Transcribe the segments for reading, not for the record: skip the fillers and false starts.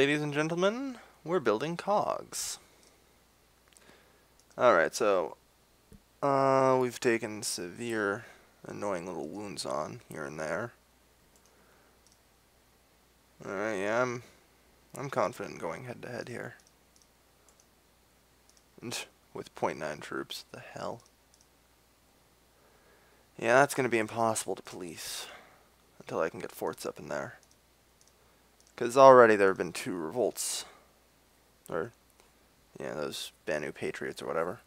ladies and gentlemen, we're building cogs. Alright, so we've taken severe, annoying little wounds on here and there. Alright, yeah, I'm confident in going head to head here. And with .9 troops, the hell. Yeah, that's gonna be impossible to police until I can get forts up in there. Because already there have been 2 revolts. Or, yeah, those Banu Patriots or whatever.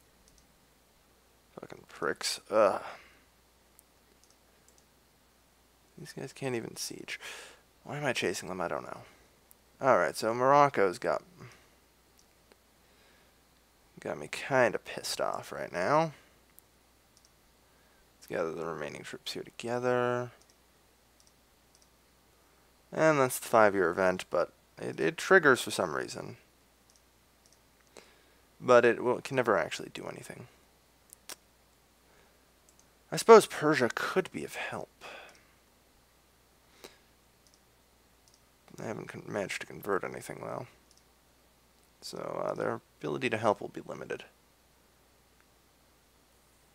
Fucking pricks. Ugh. These guys can't even siege. Why am I chasing them? I don't know. Alright, so Morocco's got me kind of pissed off right now. Let's gather the remaining troops here together. And that's the 5-year event, but it triggers for some reason. But it can never actually do anything. I suppose Persia could be of help. I haven't managed to convert anything, though. So their ability to help will be limited.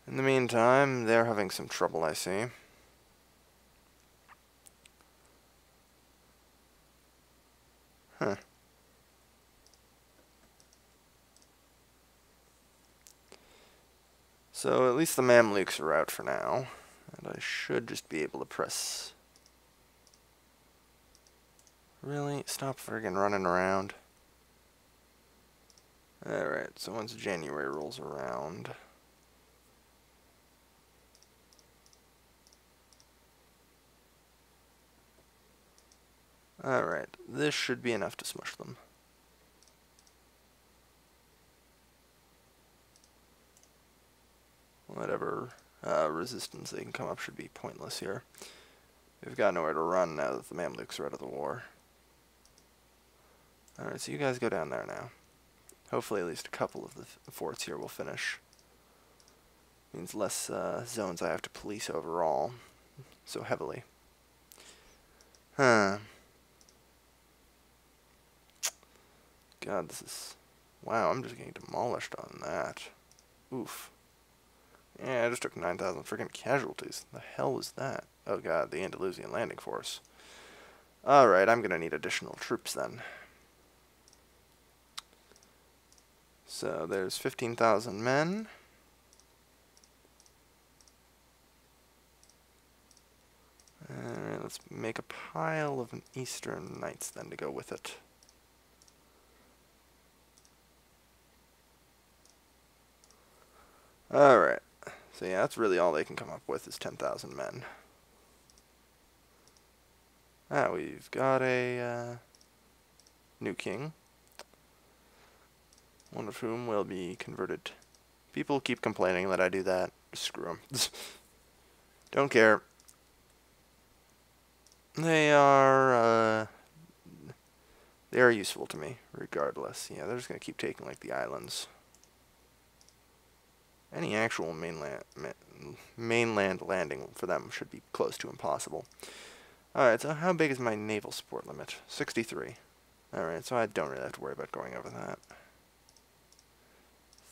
In the meantime, they're having some trouble, I see. Huh. So at least the Mamluks are out for now. And I should just be able to press... Really? Stop friggin' running around. Alright, so once January rolls around... Alright, this should be enough to smush them. Whatever resistance they can come up should be pointless here. They've got nowhere to run now that the Mamluks are out of the war. Alright, so you guys go down there now. Hopefully at least a couple of the forts here will finish. Means less zones I have to police overall so heavily. Huh. God, this is... Wow, I'm just getting demolished on that. Oof. Yeah, I just took 9,000 freaking casualties. The hell was that? Oh god, the Andalusian landing force. Alright, I'm gonna need additional troops then. So there's 15,000 men. Alright, let's make a pile of Eastern Knights then to go with it. Alright, so yeah, that's really all they can come up with is 10,000 men. We've got a new king, one of whom will be converted. People keep complaining that I do that. Screw them. Don't care. They are useful to me, regardless. Yeah, they're just gonna keep taking like the islands. Any actual mainland landing for them should be close to impossible. Alright, so how big is my naval support limit? 63. Alright, so I don't really have to worry about going over that.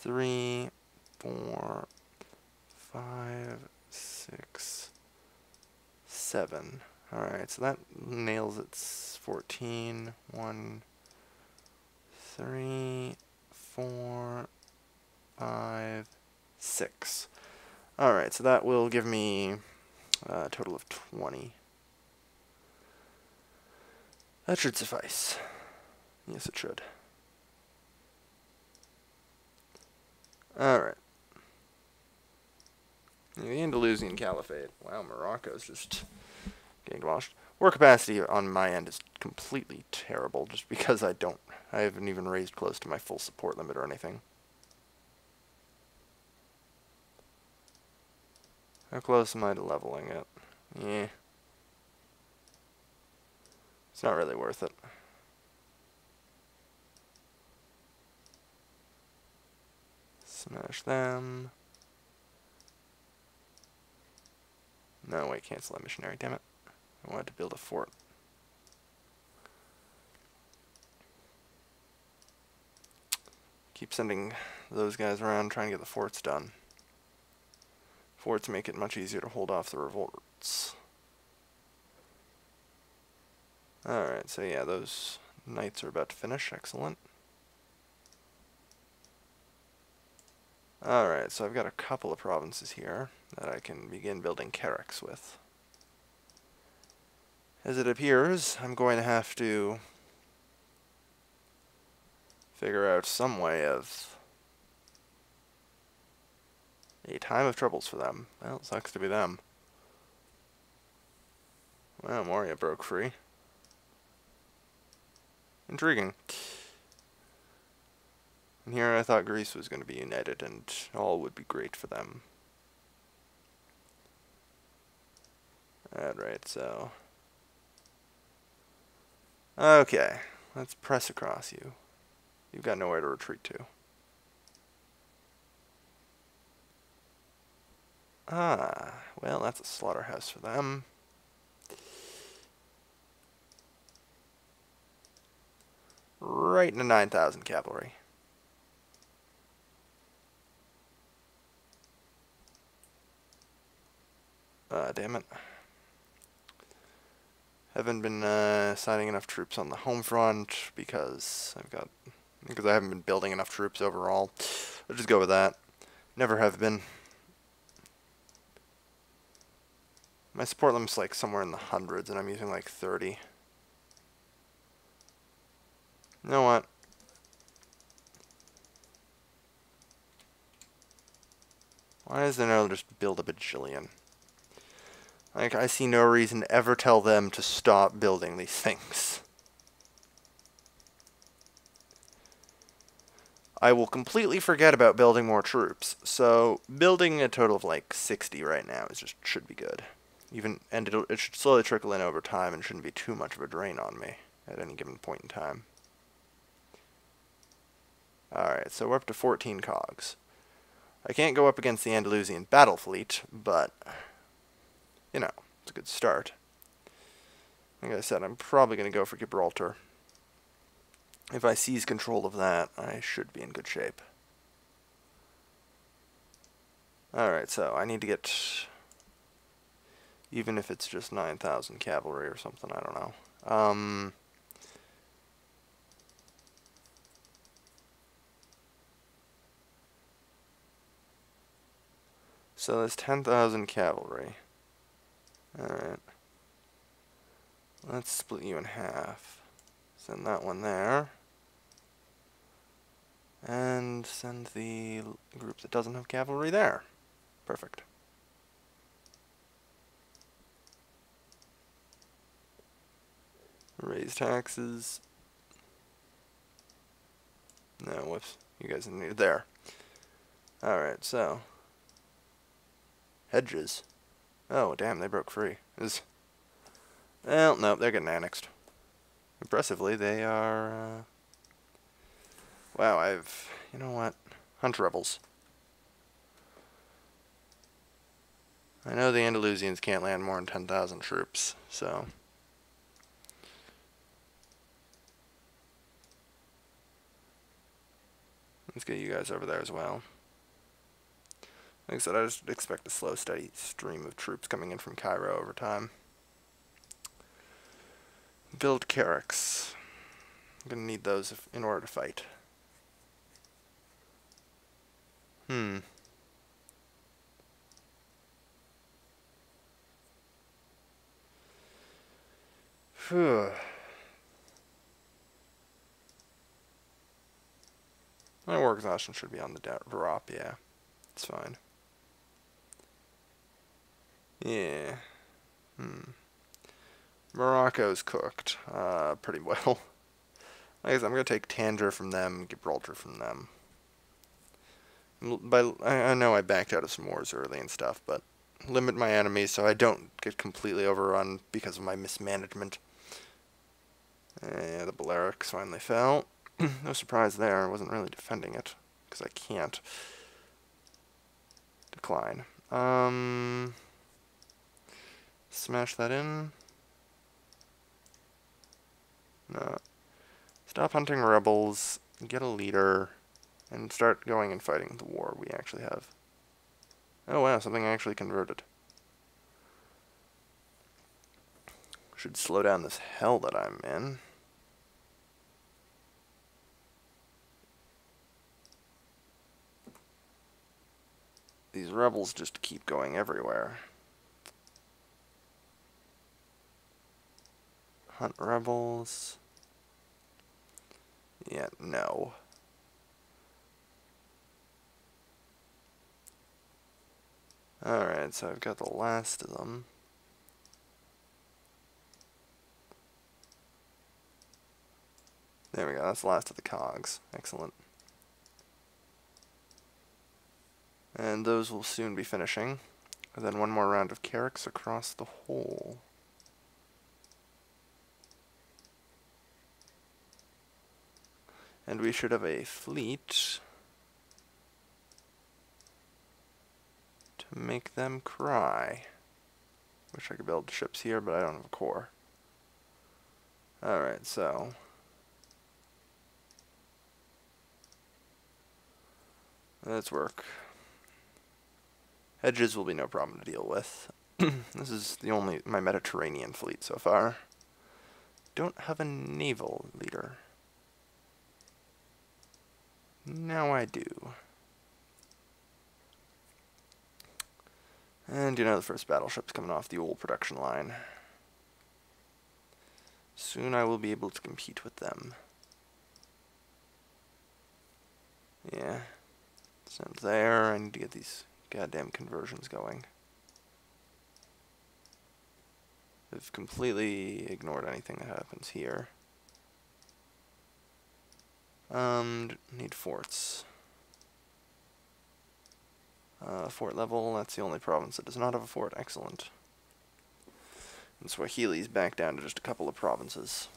3, 4, 5, 6, 7. Alright, so that nails it. 14, 1, 3, 4, 5, 6. Alright, so that will give me a total of 20. That should suffice. Yes, it should. Alright. The Andalusian Caliphate. Wow, Morocco's just getting demolished. War capacity on my end is completely terrible just because I haven't even raised close to my full support limit or anything. How close am I to leveling it? Yeah. It's not really worth it. Smash them. No, wait, cancel that missionary, damn it. I wanted to build a fort. Keep sending those guys around trying to get the forts done. Forts make it much easier to hold off the revolts. Alright, so yeah, those knights are about to finish. Excellent. Alright, so I've got a couple of provinces here that I can begin building carracks with. As it appears, I'm going to have to figure out some way of a time of troubles for them. Well, it sucks to be them. Well, Moria broke free. Intriguing. And here I thought Greece was going to be united and all would be great for them. Alright, so... Okay, let's press across you. You've got nowhere to retreat to. Ah, well, that's a slaughterhouse for them. Right into 9,000 cavalry. Damn it. Haven't been assigning enough troops on the home front because I haven't been building enough troops overall. I'll just go with that. Never have been. My support limit's like somewhere in the hundreds and I'm using like 30. You know what? Why does there no just build a bajillion? Like, I see no reason to ever tell them to stop building these things. I will completely forget about building more troops, so building a total of like 60 right now should be good. And it should slowly trickle in over time and shouldn't be too much of a drain on me at any given point in time. Alright, so we're up to 14 cogs. I can't go up against the Andalusian battle fleet, but, you know, it's a good start. Like I said, I'm probably going to go for Gibraltar. If I seize control of that, I should be in good shape. Alright, so I need to get, even if it's just 9,000 cavalry or something, I don't know. So there's 10,000 cavalry. Alright. Let's split you in half. Send that one there. And send the group that doesn't have cavalry there. Perfect. Raise taxes. No, whoops. You guys need there. Alright, so. Hedges. Oh, damn, they broke free. Well, no, they're getting annexed. Impressively, they are, wow, you know what? Hunt rebels. I know the Andalusians can't land more than 10,000 troops, so. Let's get you guys over there as well. Like I said, I just expect a slow, steady stream of troops coming in from Cairo over time. Build carracks. I'm gonna need those in order to fight. Phew. My war exhaustion should be on the drop, yeah. It's fine. Yeah. Morocco's cooked. Pretty well. Like I said, I'm going to take Tangier from them, Gibraltar from them. I know I backed out of some wars early and stuff, but limit my enemies so I don't get completely overrun because of my mismanagement. Yeah, the Balearics finally fell. No surprise there. I wasn't really defending it, because I can't. Decline. Smash that in. No. Stop hunting rebels. Get a leader. and start going and fighting the war we actually have. Oh wow, something actually converted. Should slow down this hell that I'm in. These rebels just keep going everywhere. Hunt rebels. Yeah, no. Alright, so I've got the last of them. There we go, that's the last of the cogs. Excellent. And those will soon be finishing. And then one more round of carracks across the whole. And we should have a fleet to make them cry. Wish I could build ships here, but I don't have a core. Alright, so let's work. Hedges will be no problem to deal with. This is my Mediterranean fleet so far. Don't have a naval leader. Now I do. And you know, the first battleship's coming off the old production line. Soon I will be able to compete with them. Yeah. Send there. I need to get these goddamn conversions going. I've completely ignored anything that happens here. Need forts. Fort level, that's the only province that does not have a fort. Excellent. And Swahili's back down to just a couple of provinces.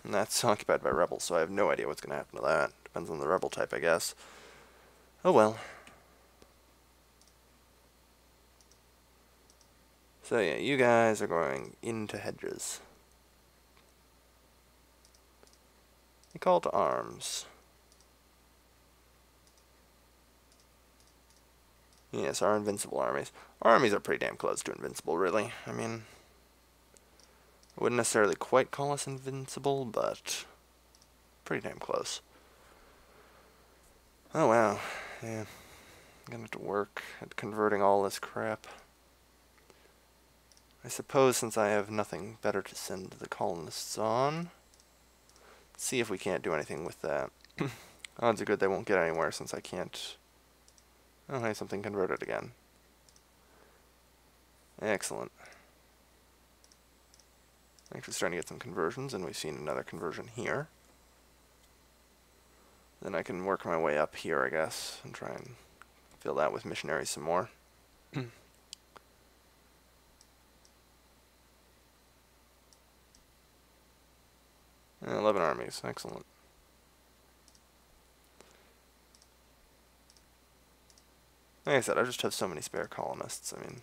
And that's occupied by rebels, so I have no idea what's going to happen to that. Depends on the rebel type, I guess. Oh well. So yeah, you guys are going into hedges. A call to arms. Yes, our invincible armies. Our armies are pretty damn close to invincible, really. I mean, I wouldn't necessarily quite call us invincible, but pretty damn close. Oh wow, yeah. I'm gonna have to work at converting all this crap. I suppose since I have nothing better to send the colonists on, let's see if we can't do anything with that. Odds are good they won't get anywhere since I can't. Oh, hey, something converted again. Excellent. Actually starting to get some conversions, and we've seen another conversion here. Then I can work my way up here, I guess, and try and fill that with missionaries some more. 11 armies, excellent. Like I said, I just have so many spare colonists, I mean,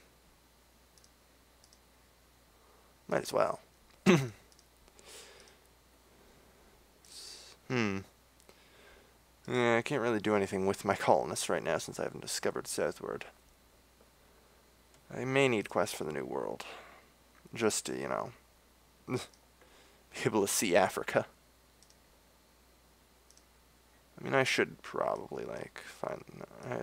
might as well. Yeah, I can't really do anything with my colonists right now since I haven't discovered southward. I may need quests for the New World. Just to, you know, be able to see Africa. I mean, I should probably, like, find...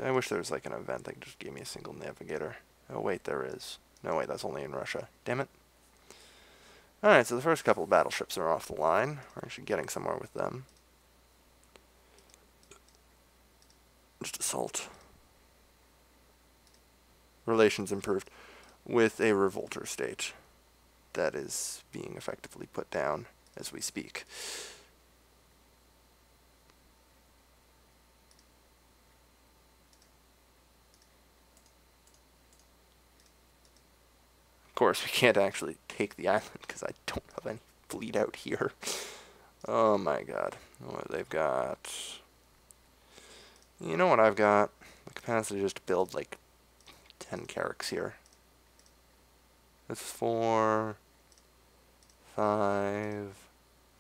I wish there was, like, an event that just gave me a single navigator. Oh, wait, there is. No, wait, that's only in Russia. Damn it. Alright, so the first couple of battleships are off the line. We're actually getting somewhere with them. Just assault. Relations improved with a revolter state that is being effectively put down as we speak. Of course, we can't actually take the island because I don't have any fleet out here. Oh my god. Oh, they've got... You know what I've got? The capacity just to build like 10 carracks here. That's 4, 5,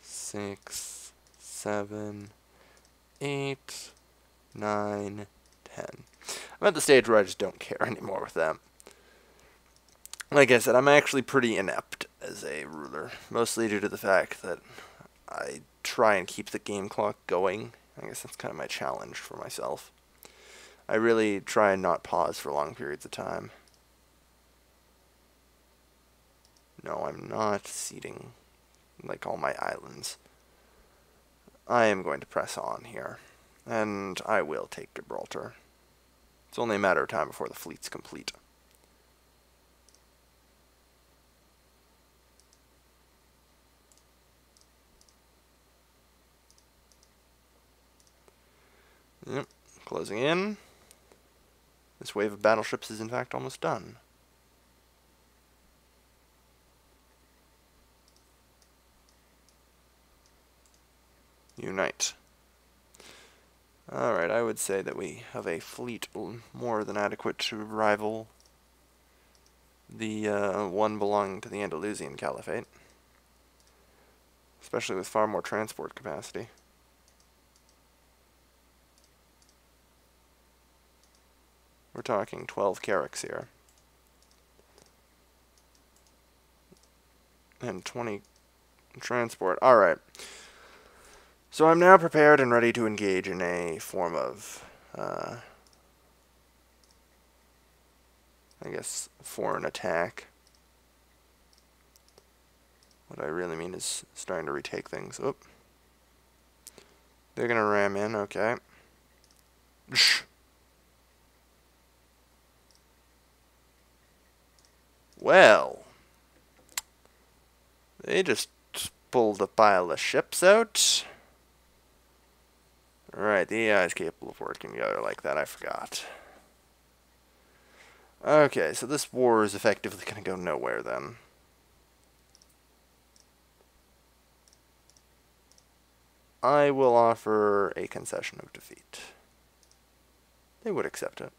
6, 7, 8, 9, 10. I'm at the stage where I just don't care anymore with them. Like I said, I'm actually pretty inept as a ruler, mostly due to the fact that I try and keep the game clock going. I guess that's kind of my challenge for myself. I really try and not pause for long periods of time. No, I'm not ceding like all my islands. I am going to press on here, and I will take Gibraltar. It's only a matter of time before the fleet's complete. Yep, closing in. This wave of battleships is in fact almost done. Unite. Alright, I would say that we have a fleet more than adequate to rival the one belonging to the Andalusian Caliphate. Especially with far more transport capacity. We're talking 12 carracks here. And 20 transport. Alright. So I'm now prepared and ready to engage in a form of, I guess, foreign attack. What I really mean is starting to retake things. Oop. They're gonna ram in, okay. Shh. Well, they just pulled a pile of ships out. Right, the AI is capable of working together like that, I forgot. Okay, so this war is effectively going to go nowhere then. I will offer a concession of defeat. They would accept it.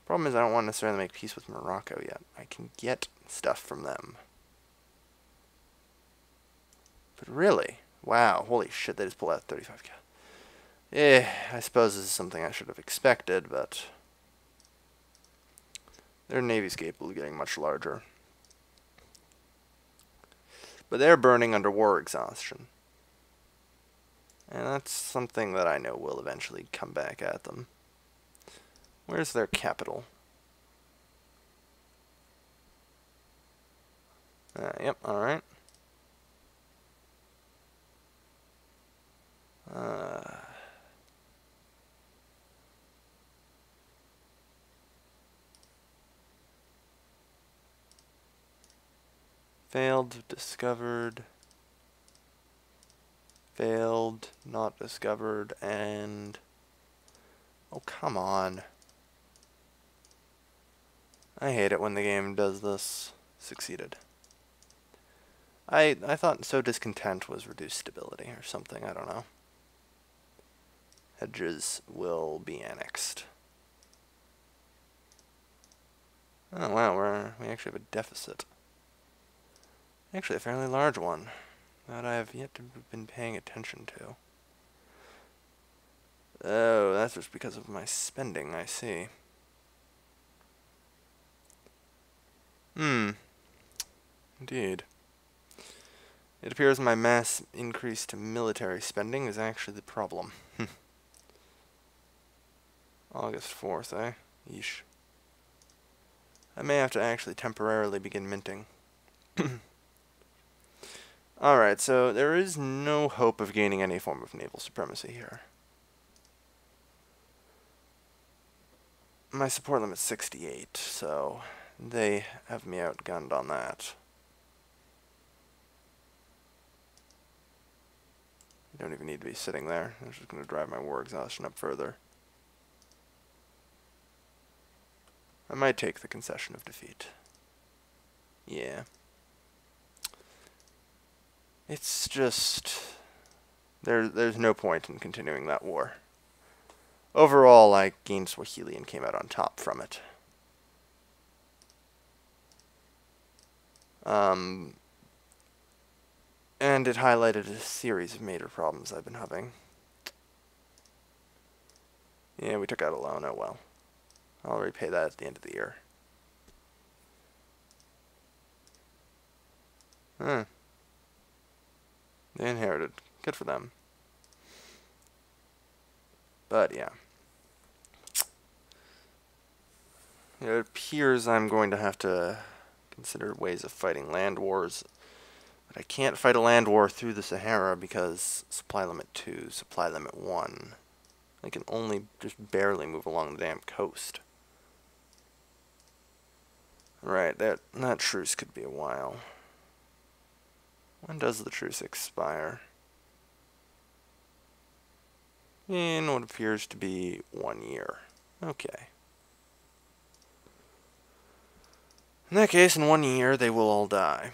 Problem is I don't want to necessarily make peace with Morocco yet. I can get stuff from them. But really? Wow, holy shit, they just pulled out 35k. I suppose this is something I should have expected, but their navy's capable of getting much larger. But they're burning under war exhaustion. And that's something that I know will eventually come back at them. Where's their capital? Yep, alright. Failed, discovered, failed, not discovered, and... Oh, come on. I hate it when the game does this. Succeeded. I thought So Discontent was reduced stability or something, I don't know. Hedges will be annexed. Oh wow, we actually have a deficit. Actually a fairly large one that I have yet to have been paying attention to. Oh, that's just because of my spending, I see. Indeed. It appears my mass increase to military spending is actually the problem. August 4th, eh? Yeesh. I may have to actually temporarily begin minting. Alright, so there is no hope of gaining any form of naval supremacy here. My support limit's 68, so they have me outgunned on that. You don't even need to be sitting there. I'm just going to drive my war exhaustion up further. I might take the concession of defeat. Yeah. It's just... There's no point in continuing that war. Overall, I gained Swahili and came out on top from it. And it highlighted a series of major problems I've been having. Yeah, we took out a loan. Oh well. I'll repay that at the end of the year. Hmm. They inherited. Good for them. But yeah. It appears I'm going to have to consider ways of fighting land wars. But I can't fight a land war through the Sahara because supply limit 2, supply limit 1. I can only just barely move along the damn coast. Right, that truce could be a while. When does the truce expire? In what appears to be 1 year. Okay. In that case, in 1 year, they will all die.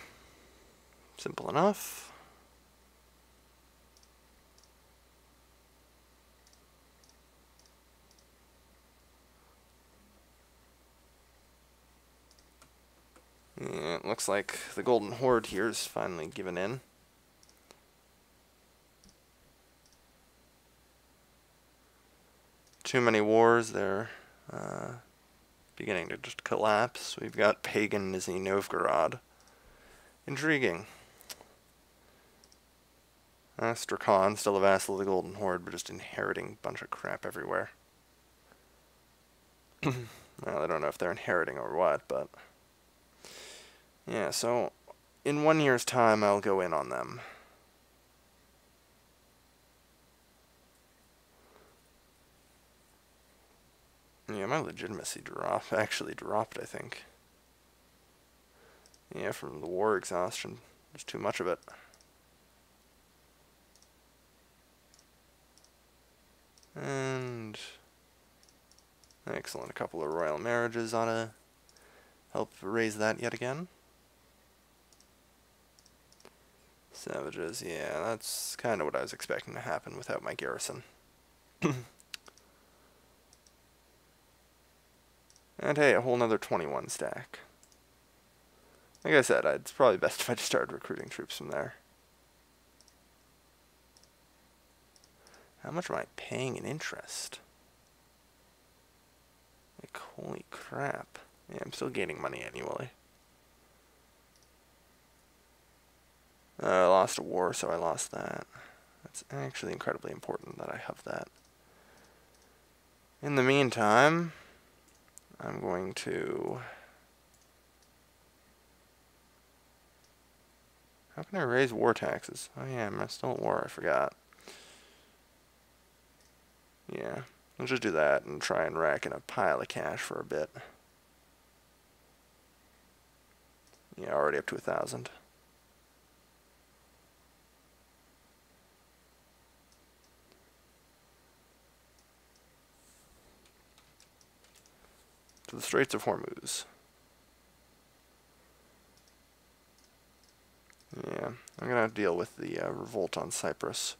Simple enough. Yeah, it looks like the Golden Horde here is finally given in. Too many wars, they're beginning to just collapse. We've got pagan Nizhny Novgorod. Intriguing. Astrakhan, still a vassal of the Golden Horde, but just inheriting a bunch of crap everywhere. Well, I don't know if they're inheriting or what, but... yeah, so in 1 year's time, I'll go in on them. Yeah, my legitimacy actually dropped, I think. Yeah, from the war exhaustion. There's too much of it. And... excellent, a couple of royal marriages ought to help raise that yet again. Savages, yeah, that's kind of what I was expecting to happen without my garrison. And hey, a whole nother 21 stack. Like I said, it's probably best if I just started recruiting troops from there. How much am I paying in interest? Like, holy crap. Yeah, I'm still gaining money annually. I lost a war, so I lost that. That's actually incredibly important that I have that. In the meantime, I'm going to... how can I raise war taxes? Oh yeah, I'm still at war, I forgot. Yeah, let's just do that and try and rack in a pile of cash for a bit. Yeah, already up to 1,000. To the Straits of Hormuz. Yeah, I'm gonna have to deal with the revolt on Cyprus.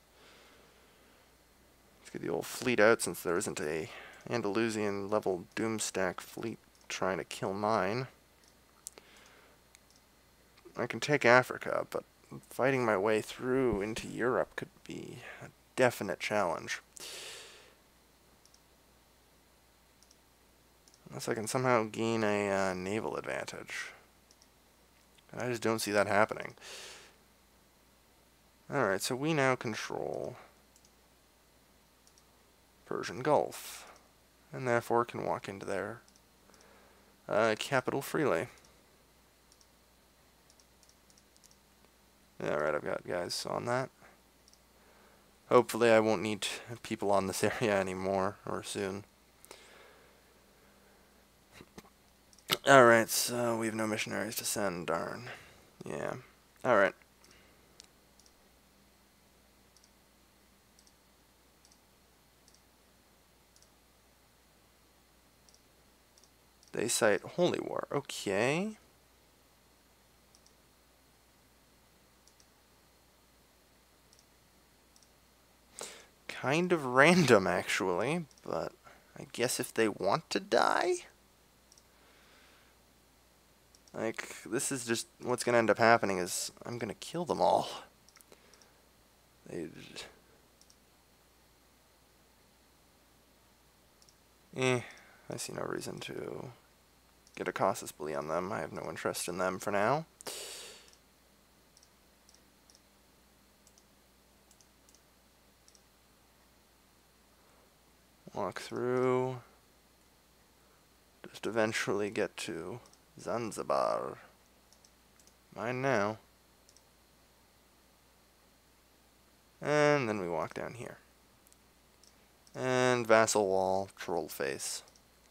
Let's get the old fleet out since there isn't a Andalusian level doomstack fleet trying to kill mine. I can take Africa, but fighting my way through into Europe could be a definite challenge. Unless I can somehow gain a naval advantage. I just don't see that happening. Alright, so we now control Persian Gulf, and therefore can walk into their capital freely. Alright, I've got guys on that. Hopefully I won't need people on this area anymore, or soon. Alright, so we have no missionaries to send, darn. Yeah. Alright. They cite Holy War. Okay. Kind of random, actually, but I guess if they want to die? Like, this is just what's going to end up happening is I'm going to kill them all. I see no reason to get a casus belli on them. I have no interest in them for now. Walk through. Just eventually get to Zanzibar. Mine now. And then we walk down here. And vassal wall, troll face.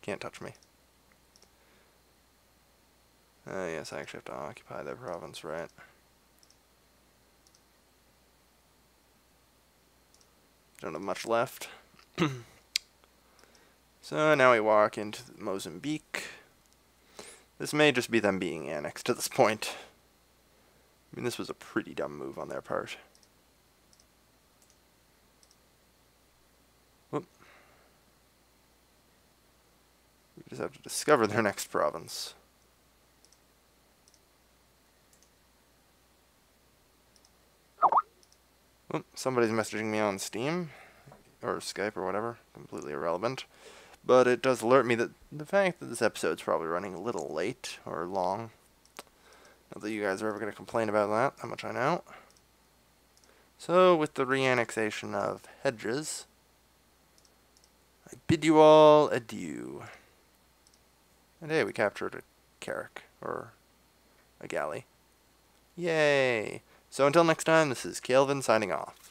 Can't touch me. Yes, I actually have to occupy their province, right? Don't have much left. So now we walk into Mozambique. This may just be them being annexed at this point. I mean, this was a pretty dumb move on their part. Whoop. We just have to discover their next province. Whoop. Somebody's messaging me on Steam, or Skype, or whatever. Completely irrelevant. But it does alert me that the fact that this episode's probably running a little late, or long. Not that you guys are ever going to complain about that, how much I know. So, with the re-annexation of Hedges, I bid you all adieu. And hey, we captured a carrack, or a galley. Yay! So until next time, this is Kelvin signing off.